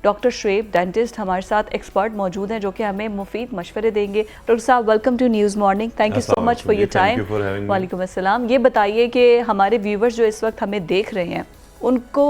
Doctor Shoaib dentist हमारे साथ expert मौजूद हैं जो कि हमें मुफीद मशवरे देंगे। डॉक्टर साहब, welcome to News Morning. Thank you so much for your time. वालेकुम अस्सलाम। ये बताइए कि हमारे व्यूवर्स जो इस वक्त हमें देख रहे हैं उनको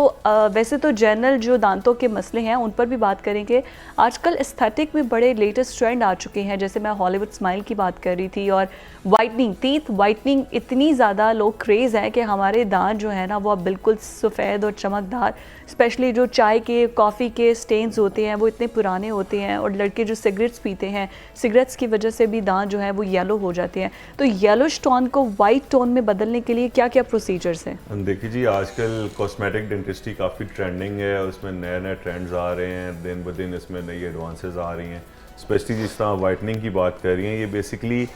वैसे तो जनरल जो दांतों के मसले हैं उन पर भी बात करेंगे। आजकल एस्थेटिक में बड़े लेटेस्ट ट्रेंड आ चुके हैं, जैसे मैं हॉलीवुड स्माइल की बात कर रही थी, और वाइटनिंग, टीथ वाइटनिंग इतनी ज़्यादा लोग क्रेज़ है कि हमारे दांत जो है ना वो अब बिल्कुल सफ़ेद और चमकदार, स्पेशली जो चाय के कॉफ़ी के स्टेन्स होते हैं वो इतने पुराने होते हैं, और लड़के जो सिगरेट्स पीते हैं, सिगरेट्स की वजह से भी दांत जो है वो येलो हो जाते हैं। तो येलोश टोन को वाइट टोन में बदलने के लिए क्या क्या प्रोसीजर्स हैं? देखिए जी, आजकल कॉस्मेटिक डेंटिस्ट्री काफ़ी ट्रेंडिंग है और उसमें नए नए ट्रेंड्स आ रहे हैं, दिन ब दिन इसमें नई एडवांसेस आ रही हैं। स्पेशली जिस तरह वाइटनिंग की बात कर रही हैं, ये बेसिकली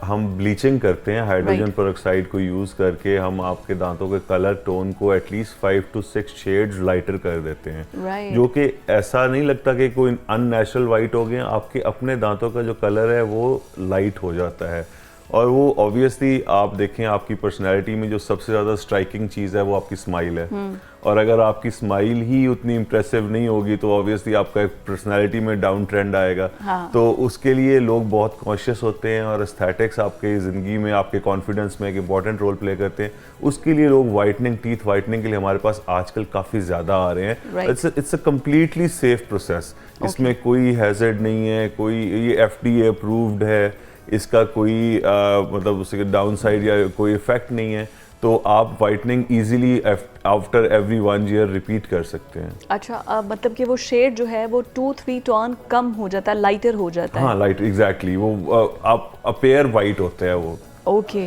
हम ब्लीचिंग करते हैं हाइड्रोजन पेरोक्साइड को यूज़ करके। हम आपके दांतों के कलर टोन को एटलीस्ट 5 to 6 शेड्स लाइटर कर देते हैं, जो कि ऐसा नहीं लगता कि कोई अननेचुरल वाइट हो गए। आपके अपने दांतों का जो कलर है वो लाइट हो जाता है, और वो ऑब्वियसली आप देखें आपकी पर्सनैलिटी में जो सबसे ज़्यादा स्ट्राइकिंग चीज़ है वो आपकी स्माइल है। और अगर आपकी स्माइल ही उतनी इम्प्रेसिव नहीं होगी तो ऑब्वियसली आपका एक पर्सनैलिटी में डाउन ट्रेंड आएगा। तो उसके लिए लोग बहुत कॉन्शियस होते हैं, और एस्थेटिक्स आपकी ज़िंदगी में, आपके कॉन्फिडेंस में एक इंपॉर्टेंट रोल प्ले करते हैं। उसके लिए लोग वाइटनिंग, टीथ वाइटनिंग के लिए हमारे पास आजकल काफ़ी ज़्यादा आ रहे हैं। It's a completely safe process. इसमें कोई हैज़र्ड नहीं है, कोई ये FDA अप्रूव्ड है, इसका कोई मतलब उसके डाउन साइड या कोई इफेक्ट नहीं है। तो आप whitening easily after every 1 year repeat कर सकते हैं। अच्छा, मतलब कि वो शेड जो है वो 2-3 टोन कम हो जाता है, लाइटर हो जाता है। हाँ, लाइट, एग्जैक्टली। वो आप अपेयर वाइट होते हैं वो। Okay,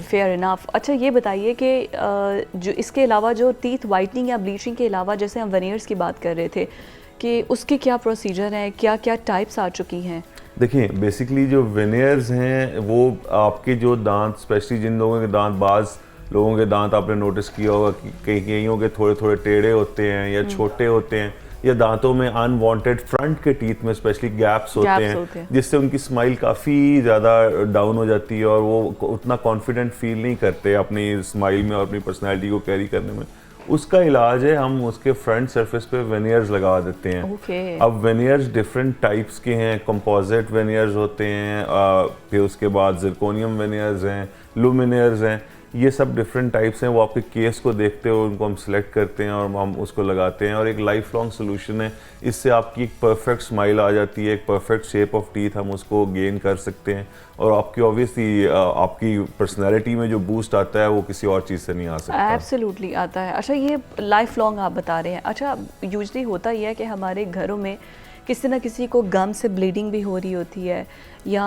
fair enough. अच्छा, ये बताइए कि जो इसके अलावा जो टीथ वाइटनिंग या ब्लीचिंग के अलावा, जैसे हम वेनियर्स की बात कर रहे थे, कि उसके क्या प्रोसीजर हैं, क्या क्या टाइप्स आ चुकी हैं? देखिए, बेसिकली जो वेनियर्स हैं वो आपके जो दांत, स्पेशली जिन लोगों के दांत, बाज़ लोगों के दांत आपने नोटिस किया होगा कि कईयों के थोड़े थोड़े टेढ़े होते हैं या छोटे होते हैं, या दांतों में अनवांटेड फ्रंट के टीथ में स्पेशली गैप्स होते हैं, जिससे उनकी स्माइल काफ़ी ज़्यादा डाउन हो जाती है और वो उतना कॉन्फिडेंट फील नहीं करते अपनी स्माइल में और अपनी पर्सनैलिटी को कैरी करने में। उसका इलाज है हम उसके फ्रंट सरफेस पे वेनियर्स लगा देते हैं। अब वेनियर्स डिफरेंट टाइप्स के हैं। कंपोजिट वेनियर्स होते हैं, फिर उसके बाद जिरकोनियम वेनियर्स हैं, लुमिनियर्स हैं। ये सब डिफरेंट टाइप्स हैं। वो आपके केस को देखते हो, उनको हम सिलेक्ट करते हैं और हम उसको लगाते हैं, और एक लाइफ लॉन्ग सोल्यूशन है। इससे आपकी एक परफेक्ट स्माइल आ जाती है, एक परफेक्ट शेप ऑफ टीथ हम उसको गेन कर सकते हैं, और आपकी ऑब्वियसली आपकी पर्सनैलिटी में जो बूस्ट आता है वो किसी और चीज़ से नहीं आ सकता। एब्सोल्युटली आता है। अच्छा, ये लाइफ लॉन्ग आप बता रहे हैं। अच्छा, यूजली होता ही है कि हमारे घरों में किसी ना किसी को गम से ब्लीडिंग भी हो रही होती है, या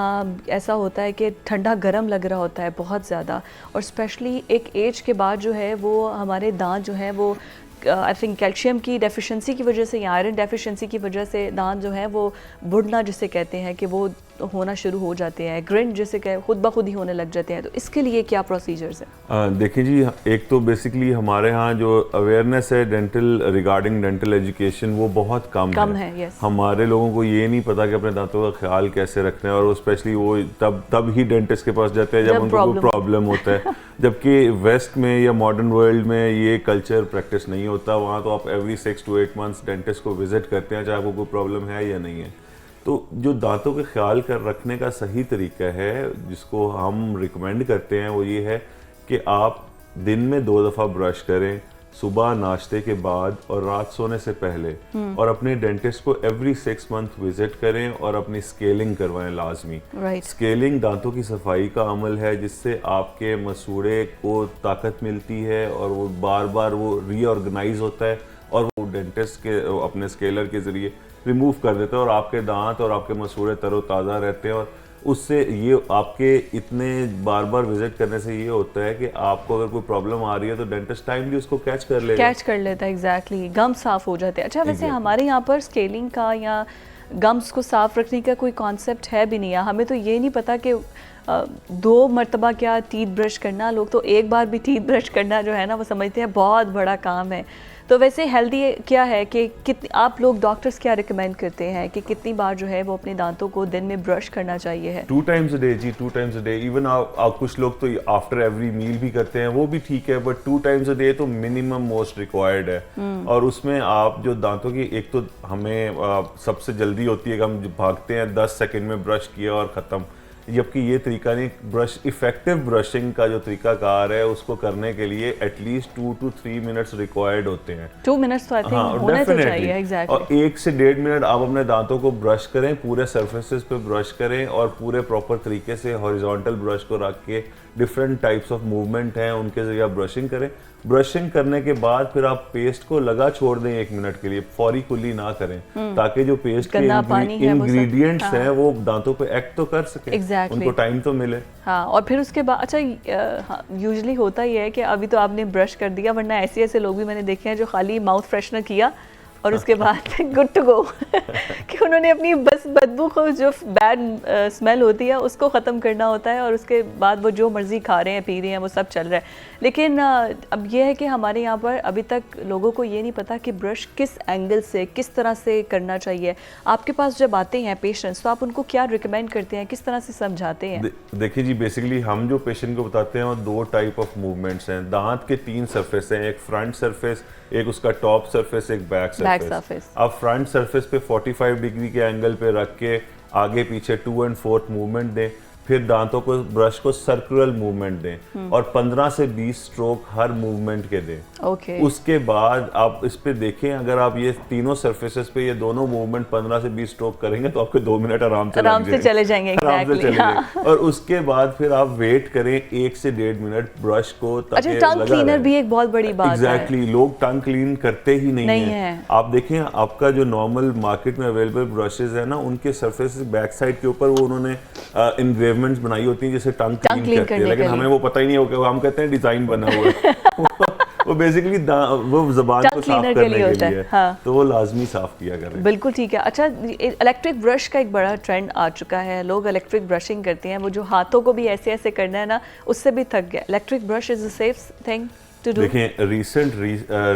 ऐसा होता है कि ठंडा गर्म लग रहा होता है बहुत ज़्यादा, और स्पेशली एक एज के बाद जो है वो हमारे दांत जो है वो आई थिंक कैल्शियम की डेफिशिएंसी की वजह से या आयरन डेफिशिएंसी की वजह से दांत जो है वो बुढ़ना जिसे कहते हैं कि वो होना शुरू हो जाते हैं, ग्रिंड जिसे खुद ब खुद ही होने लग जाते हैं। तो इसके लिए क्या प्रोसीजर्स हैं? देखिए जी, एक तो बेसिकली हमारे यहाँ जो अवेयरनेस है डेंटल रिगार्डिंग डेंटल एजुकेशन वो बहुत कम है। यस। हमारे लोगों को ये नहीं पता कि अपने दांतों का ख्याल कैसे रखना है, और वो स्पेशली वो तब ही डेंटिस्ट के पास जाते हैं जब उनको कोई प्रॉब्लम होता है। जबकि वेस्ट में या मॉडर्न वर्ल्ड में ये कल्चर प्रैक्टिस नहीं होता। वहाँ तो आप एवरी 6 to 8 months डेंटिस्ट को विजिट करते हैं, चाहे आपको कोई प्रॉब्लम है या नहीं है। तो जो दांतों के ख्याल कर रखने का सही तरीका है जिसको हम रिकमेंड करते हैं वो ये है कि आप दिन में 2 दफ़ा ब्रश करें, सुबह नाश्ते के बाद और रात सोने से पहले, और अपने डेंटिस्ट को एवरी 6 month विजिट करें और अपनी स्केलिंग करवाएं लाजमी। स्केलिंग दांतों की सफाई का अमल है जिससे आपके मसूड़े को ताकत मिलती है और वो बार बार वो रीऑर्गेनाइज होता है, और वो डेंटिस्ट के अपने स्केलर के ज़रिए रिमूव कर देते हैं, और आपके दांत और आपके मसूड़े तरोताज़ा रहते हैं। और उससे ये आपके इतने बार बार विजिट करने से ये होता है कि आपको अगर कोई प्रॉब्लम आ रही है तो डेंटिस्ट टाइमली उसको कैच कर लेता है। एग्जैक्टली, गम साफ हो जाते हैं। अच्छा, वैसे हमारे यहाँ पर स्केलिंग का या गम्स को साफ रखने का कोई कॉन्सेप्ट है भी नहीं है। हमें तो ये नहीं पता कि 2 मरतबा क्या टीथ ब्रश करना, लोग तो एक बार भी टीथ ब्रश करना जो है ना वो समझते हैं बहुत बड़ा काम है। तो वैसे हेल्दी क्या है कि कितनी आप लोग डॉक्टर्स क्या रिकमेंड करते हैं कि कितनी बार जो है वो अपने दांतों को दिन में ब्रश करना चाहिए है? 2 टाइम्स अ डे जी, 2 टाइम्स अ डे। इवन आप कुछ लोग तो आफ्टर एवरी मील भी करते हैं, वो भी ठीक है, बट 2 टाइम्स अ डे तो मिनिमम मोस्ट रिक्वायर्ड है। और उसमें आप जो दांतों की, एक तो हमें सबसे जल्दी होती है कि हम भागते हैं 10 सेकंड में ब्रश किया और ख़त्म, जबकि ये तरीका नहीं। ब्रश इफेक्टिव ब्रशिंग का जो तरीकाकार है उसको करने के लिए एटलीस्ट 2 to 3 मिनट्स रिक्वायर्ड होते हैं। 2 मिनट्स तो आई थिंक होने तो चाहिए, एग्जैक्टली। और 1 से 1.5 मिनट आप अपने दांतों को ब्रश करें, पूरे सरफेसेस पे ब्रश करें और पूरे प्रॉपर तरीके से हॉरिजॉन्टल ब्रश को रख के डिफरेंट टाइप्स ऑफ मूवमेंट हैं उनके जरिए आप ब्रशिंग करें। ब्रशिंग करने के बाद फिर आप पेस्ट को लगा छोड़ दें 1 मिनट के लिए, फौरी कुल्ली ना करें, ताकि जो पेस्ट के इंग्रेडिएंट्स हैं वो दांतों पे एक्ट तो कर सके, उनको टाइम तो मिले। हाँ, और फिर उसके बाद अच्छा यूजुअली होता ही है कि अभी तो आपने ब्रश कर दिया, वरना ऐसे ऐसे लोग भी मैंने देखे हैं जो खाली माउथ फ्रेशनर किया और उसके बाद गुड टू गो कि उन्होंने अपनी बस बदबू को, जो बैड स्मेल होती है उसको ख़त्म करना होता है, और उसके बाद वो जो मर्ज़ी खा रहे हैं पी रहे हैं वो सब चल रहा है। लेकिन अब ये है कि हमारे यहाँ पर अभी तक लोगों को ये नहीं पता कि ब्रश किस एंगल से, किस तरह से करना चाहिए। आपके पास जब आते हैं पेशेंट्स तो आप उनको क्या रिकमेंड करते हैं, किस तरह से समझाते हैं? देखिए जी, बेसिकली हम जो पेशेंट को बताते हैं वो 2 टाइप ऑफ मूवमेंट्स हैं। दांत के 3 सरफेस हैं, एक फ्रंट सरफेस, एक उसका टॉप सरफेस, एक बैक सरफेस। अब फ्रंट सरफेस पे 45 डिग्री के एंगल पे रख के आगे पीछे 2 and 4 मूवमेंट दें, फिर दांतों को, ब्रश को सर्कुलर मूवमेंट दें और 15 से 20 स्ट्रोक हर मूवमेंट के दें। उसके बाद आप इस पे देखें, अगर आप ये तीनों सरफेसेस पे ये दोनों मूवमेंट 15 से 20 स्ट्रोक करेंगे तो आपके 2 मिनट आराम से चले जाएंगे। और उसके बाद फिर आप वेट करें 1 से 1.5 मिनट ब्रश को। अच्छा, टंग क्लीनर भी एक बहुत बड़ी बात है। एग्जैक्टली, लोग टंग क्लीन करते ही नहीं है। आप देखें, आपका जो नॉर्मल मार्केट में अवेलेबल ब्रशेस है ना, उनके सरफेस बैक साइड के ऊपर वो उन्होंने एनग्रेवमेंट्स बनाई होती हैं जैसे टंग क्लीन करते हैं, लेकिन हमें वो पता ही नहीं होगा, हम कहते हैं डिजाइन बना हुआ है। वो बेसिकली वो ज़बान को साफ करने के लिए है। हाँ। तो वो लाजमी साफ किया करें। बिल्कुल ठीक है। अच्छा, इलेक्ट्रिक ब्रश का एक बड़ा ट्रेंड आ चुका है, लोग इलेक्ट्रिक ब्रशिंग करते हैं, वो जो हाथों को भी ऐसे ऐसे करना है ना, उससे भी थक गया। Electric brush is a safe thing? देखें, रिसेंट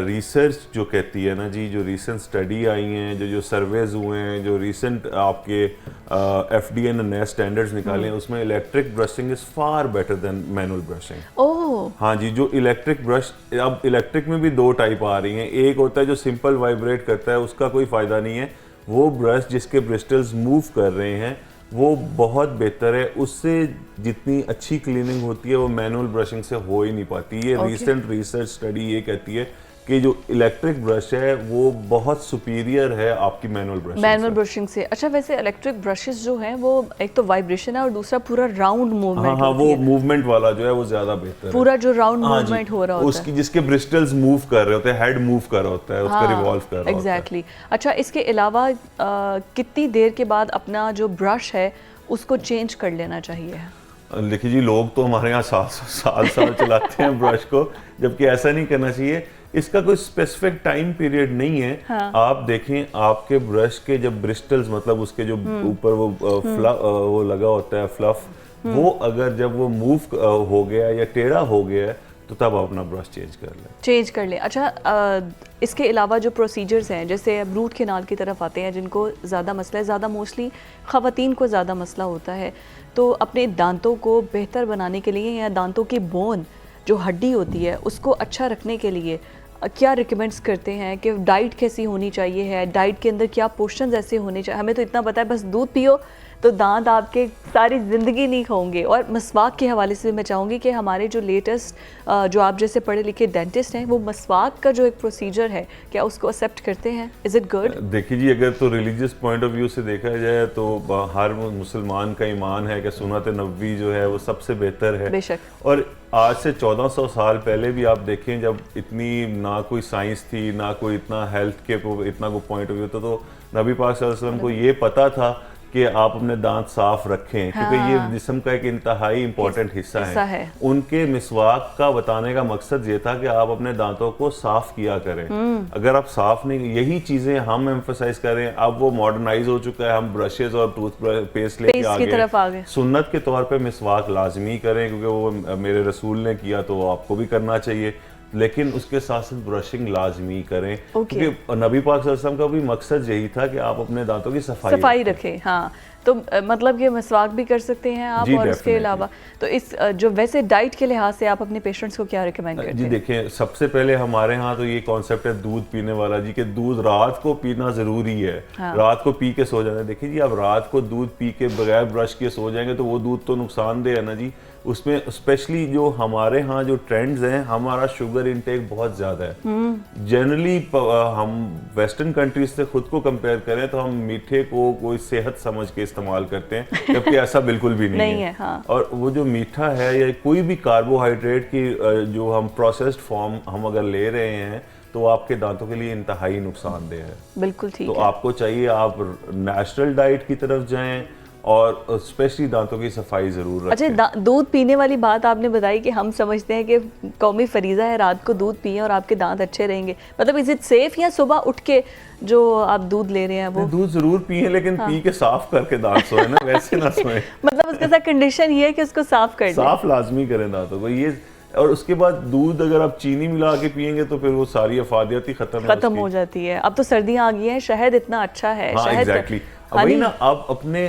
रिसर्च जो कहती है ना जी, जो रिसेंट स्टडी आई हैं, जो सर्वेज हुए हैं, जो रिसेंट आपके FDA ने नए स्टैंडर्ड्स निकाले हैं, उसमें electric brushing is far better than manual brushing. Oh हाँ जी, जो इलेक्ट्रिक ब्रश, अब इलेक्ट्रिक में भी 2 टाइप आ रही हैं। एक होता है जो सिंपल वाइब्रेट करता है, उसका कोई फ़ायदा नहीं है। वो ब्रश जिसके ब्रिस्टल्स मूव कर रहे हैं वो बहुत बेहतर है, उससे जितनी अच्छी क्लीनिंग होती है वो मैनुअल ब्रशिंग से हो ही नहीं पाती। ये रिसेंट रिसर्च स्टडी ये कहती है कि जो इलेक्ट्रिक ब्रश है वो बहुत सुपीरियर है आपकी मैनुअल ब्रशिंग से। अच्छा, वैसे इलेक्ट्रिक ब्रशेस जो हैं वो एक तो वाइब्रेशन है और दूसरा पूरा राउंड मूवमेंट। हाँ, वो मूवमेंट वाला जो है वो ज्यादा बेहतर है, पूरा जो राउंड मूवमेंट हो रहा होता है, उसकी जिसके ब्रिस्टल्स मूव कर रहे होते हैं, हेड मूव कर रहा होता है, उसका रिवॉल्व कर रहा होता है। एग्जैक्टली। अच्छा, इसके अलावा कितनी देर के बाद अपना जो ब्रश है उसको चेंज कर लेना चाहिए? देखिए जी, लोग तो हमारे यहाँ साल चलाते हैं ब्रश को, जबकि ऐसा नहीं करना चाहिए। इसका कोई स्पेसिफिक टाइम पीरियड नहीं है। हाँ। आप देखें, आपके ब्रश के जब ब्रिस्टल्स, मतलब उसके जो ऊपर वो लगा होता है फ्लफ, वो अगर जब वो मूव हो गया या टेढ़ा हो गया तो तब आप अपना ब्रश चेंज कर लें। अच्छा, इसके अलावा जो प्रोसीजर्स हैं, जैसे अब रूट कैनाल की तरफ आते हैं, जिनको ज़्यादा मसला है, ज़्यादा मोस्टली ख़वातीन को ज़्यादा मसला होता है, तो अपने दांतों को बेहतर बनाने के लिए या दांतों की बोन जो हड्डी होती है उसको अच्छा रखने के लिए क्या रिकमेंड्स करते हैं कि डाइट कैसी होनी चाहिए है, डाइट के अंदर क्या पोर्शंस ऐसे होने चाहिए? हमें तो इतना पता है बस दूध पियो तो दांत आपके सारी ज़िंदगी नहीं खाओगे। और मसवाक के हवाले से मैं चाहूँगी कि हमारे जो लेटेस्ट जो आप जैसे पढ़े लिखे डेंटिस्ट हैं, वो मसवाक का जो एक प्रोसीजर है, क्या उसको एक्सेप्ट करते हैं? Is it good? देखिए जी, अगर तो रिलीजियस पॉइंट ऑफ व्यू से देखा जाए तो हर मुसलमान का ईमान है कि सुन्नत नबवी जो है वो सबसे बेहतर है। बेशक। और आज से 1400 साल पहले भी आप देखें, जब इतनी ना कोई साइंस थी, ना कोई इतना हेल्थ के इतना कोई पॉइंट ऑफ व्यू था, तो नबी पाक सल्लल्लाहु अलैहि वसल्लम को ये पता था कि आप अपने दांत साफ रखें, क्योंकि ये जिस्म का एक इंतहाई इंपॉर्टेंट हिस्सा है। उनके मिसवाक का बताने का मकसद ये था कि आप अपने दांतों को साफ किया करें। अगर आप साफ नहीं, यही चीजें हम एम्फसाइज करें। अब वो मॉडर्नाइज हो चुका है, हम ब्रशेज और टूथ पेस्ट लेके आ गए। सुन्नत के तौर पे मिसवाक लाजमी करें, क्योंकि वो मेरे रसूल ने किया तो आपको भी करना चाहिए। लेकिन उसके साथ साथ ब्रशिंग लाजमी करें, Okay. क्योंकि नबी पाक सल्लल्लाहु अलैहि वसल्लम का भी मकसद यही था कि आप अपने दांतों की सफाई रखें। हाँ, तो मतलब ये मसवाक भी कर सकते हैं आप, जी, और उसके definitely. अलावा तो इस जो वैसे डाइट के लिहाज से आप अपने पेशेंट्स को क्या रिकमेंड करते जी हैं? देखें, सबसे पहले हमारे यहाँ तो ये कॉन्सेप्ट है दूध पीने वाला जी, कि दूध रात को पीना ज़रूरी है। हाँ। रात को पी के सो जाना। देखिए जी, आप रात को दूध पी के बगैर ब्रश के सो जाएंगे तो वो दूध तो नुकसानदेह है ना जी। उसमें स्पेशली जो हमारे यहाँ जो ट्रेंड्स हैं, हमारा शुगर इनटेक बहुत ज़्यादा है। जनरली हम वेस्टर्न कंट्रीज से खुद को कंपेयर करें तो हम मीठे को कोई सेहत समझ के इस्तेमाल करते हैं, जबकि ऐसा बिल्कुल भी नहीं है। हाँ। और वो जो मीठा है या कोई भी कार्बोहाइड्रेट की जो हम प्रोसेस्ड फॉर्म हम अगर ले रहे हैं तो आपके दांतों के लिए इंतहाई नुकसानदेह है। बिल्कुल ठीक तो है। आपको चाहिए आप नेचुरल डाइट की तरफ जाएं और स्पेशली दांतों की सफाई जरूर रखें। अच्छा, दूध पीने वाली बात आपने बताई कि हम समझते हैं कि कौमी फरीज़ा है रात को दूध पिए और आपके दांत अच्छे रहेंगे, मतलब इज इट सेफ, या सुबह उठ के जो आप दूध ले रहे हैं वो दूध जरूर पिए, लेकिन पी के साफ करके दांत सोए ना, वैसे ना सोए। मतलब उसके साथ कंडीशन ये है कि उसको साफ कर दें। साफ लाजमी करें दांतों को ये। और उसके बाद दूध अगर आप चीनी मिला के पियेंगे तो फिर वो सारी अफादियत ही खत्म हो जाती है। अब तो सर्दियां आ गई हैं, शहद इतना अच्छा है। हाँ, शहद exactly. वही ना, आप अपने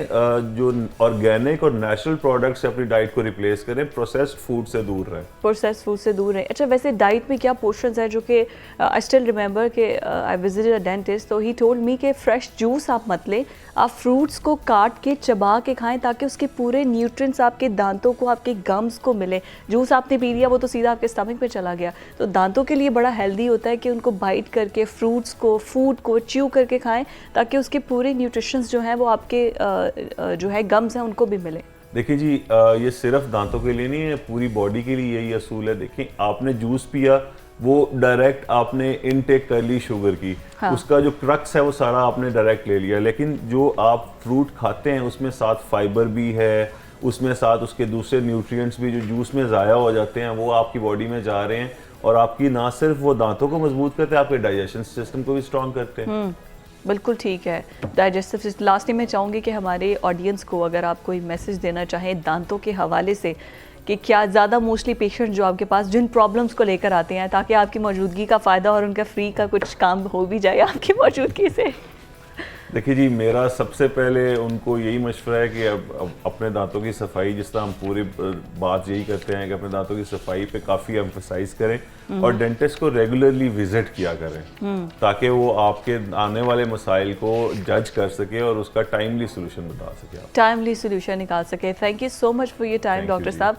जो ऑर्गेनिक और नेचुरल प्रोडक्ट्स से अपनी डाइट को रिप्लेस करें, प्रोसेस्ड फूड से दूर रहें। प्रोसेस्ड फूड से दूर रहें। अच्छा, वैसे डाइट में क्या पोर्शंस है जो कि आई स्टिल रिमेंबर कि आई विजिटेड अ डेंटिस्ट, तो ही टोल्ड मी कि फ्रेश जूस आप मत लें, आप फ्रूट्स को काट के चबा के खाएं ताकि उसके पूरे न्यूट्रिएंट्स आपके दांतों को, आपके गम्स को मिले। जूस आपने पी लिया वो तो सीधा आपके स्टमक में चला गया। तो दांतों के लिए बड़ा हेल्दी होता है कि उनको बाइट करके फ्रूट्स को, फूड को च्यू करके खाएं ताकि उसके पूरे न्यूट्रिशंस जो हैं वो आपके जो है गम्स हैं उनको भी मिले। देखिए जी, ये सिर्फ दांतों के लिए नहीं है, पूरी बॉडी के लिए यही असूल है। देखिए, आपने जूस पिया, वो डायरेक्ट आपने इनटेक कर ली शुगर की। हाँ। उसका जो क्रक्स है वो सारा आपने डायरेक्ट ले लिया, लेकिन जो आप फ्रूट खाते हैं उसमें साथ फाइबर भी है, उसमें साथ उसके दूसरे न्यूट्रिएंट्स भी जो जूस में ज़ाया हो जाते हैं वो आपकी बॉडी में जा रहे हैं, और आपकी ना सिर्फ वो दांतों को मजबूत करते हैं, आपके डाइजेशन सिस्टम को भी स्ट्रॉन्ग करते हैं। बिल्कुल ठीक है। Digestive system. लास्टली मैं चाहूँगी कि हमारे ऑडियंस को अगर आप कोई मैसेज देना चाहें दांतों के हवाले से, कि क्या ज़्यादा मोस्टली पेशेंट जो आपके पास जिन प्रॉब्लम्स को लेकर आते हैं, ताकि आपकी मौजूदगी का फ़ायदा और उनका फ्री का कुछ काम हो भी जाए आपकी मौजूदगी से। देखिए जी, मेरा सबसे पहले उनको यही मशवरा है कि अब अपने दांतों की सफाई, जिस तरह हम पूरी बात यही करते हैं कि अपने दांतों की सफाई पे काफ़ी एम्फसाइज करें और डेंटिस्ट को रेगुलरली विजिट किया करें, ताकि वो आपके आने वाले मसाइल को जज कर सके और उसका टाइमली सोल्यूशन बता सके, टाइमली सोल्यूशन निकाल सके। Thank you so much for your time doctor साहब।